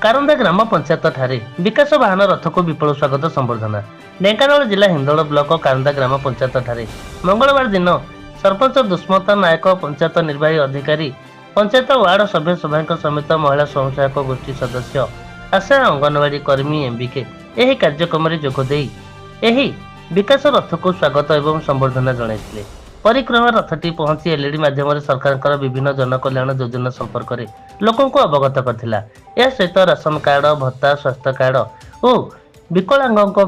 କାରନ୍ଦା ଗ୍ରାମ ପଞ୍ଚାୟତ ଠାରେ ବିକାଶ ବାହନ ରଥକୁ ବିପୁଳ ସ୍ୱାଗତ ସମ୍ବର୍ଦ୍ଧନା। ଢେଙ୍କାନାଳ ଜିଲ୍ଲା ହିନ୍ଦୋଳ ବ୍ଲକ କାରନ୍ଦା ଗ୍ରାମ ପଞ୍ଚାୟତ ଠାରେ ମଙ୍ଗଳବାର ଦିନ ସରପଞ୍ଚ ଦୁଷ୍ମନ୍ତ ନାୟକ, ପଞ୍ଚାୟତ ନିର୍ବାହୀ ଅଧିକାରୀ, ପଞ୍ଚାୟତ ୱାର୍ଡ ସଭ୍ୟ ସଭାଙ୍କ ସମେତ ମହିଳା ସ୍ୱୟଂସହାୟକ ଗୋଷ୍ଠୀ ସଦସ୍ୟ, ଆଶା ଅଙ୍ଗନବାଡି କର୍ମୀ, ଏମ୍ବିକେ ଏହି କାର୍ଯ୍ୟକ୍ରମରେ ଯୋଗଦେଇ ଏହି ବିକାଶ ରଥକୁ ସ୍ୱାଗତ ଏବଂ ସମ୍ବର୍ଦ୍ଧନା ଜଣାଇଥିଲେ। परिक्रमा रथटी पहुंची एलईडी माध्यम सरकार विभिन्न जनकल्याण योजना संपर्क में लोकों को अवगत करथिला। यह सहित राशन कार्ड, भत्ता, स्वास्थ्य कार्ड और विकलांगों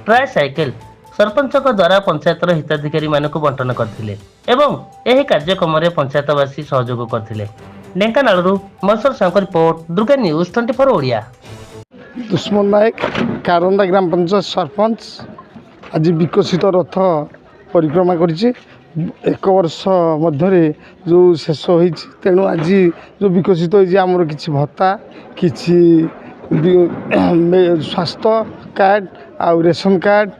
ट्राय साइकेल सरपंच द्वारा पंचायतर हिताधिकारी मानक बंटन करथिले एवं यह कार्यक्रम में पंचायतवासी सहयोग करथिले। Dhenkanal Maheshwar Sahu report, Durga news 24 Odia. दुष्मंत नायक कारंदा ग्राम पंचायत सरपंच आज विकसित रथ परिक्रमा करिछि। एक वर्ष मध्य जो शेष हो तेणु आज जो विकसित होमर कि भत्ता, किसी स्वास्थ्य कार्ड आ रेशन कार्ड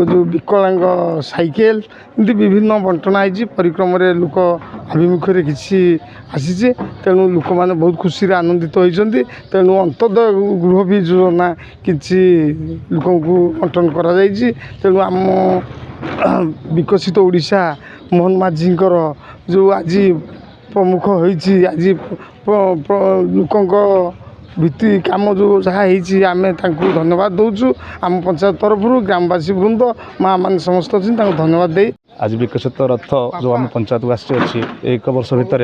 जो विकलांग साइकेल एमती विभिन्न बंटना है। परिक्रम लोक आभिमुख्य किसी आसी तेणु लोक मैंने बहुत खुशी आनंदित होती। तेणु अंत्योदय गृह भी योजना किसी लोक बंटन कर तेणु आम विकसित ओडिशा मोहन माझी जो आज प्रमुख होती आज लोक भित्ति काम जो जहाँ आम धन्यवाद दौचु। आम पंचायत तरफ ग्रामवासी वृंद माँ मान समस्त अच्छी धन्यवाद दे आज विकसित रथ जो आम पंचायत को आसी एक वर्ष भितर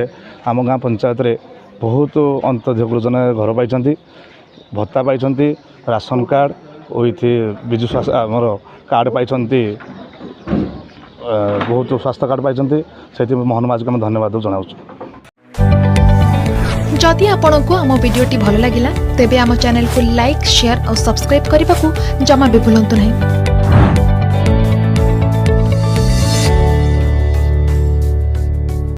आम गाँ पंचायत रे बहुत अंत्योदय योजना घर पाई, भत्ता पाई, राशन कार्ड विथ विजु स्वास्थ्य आमर कार्ड पाई, बहुत स्वास्थ्य कार्ड पाई। से मोहन माझी को आम धन्यवाद जनाऊँ। जदि आपंक आम भिडी भल लगा तेब आम चैनल को लाइक, शेयर और सब्सक्राइब करने को जमा भी भूलु नहीं।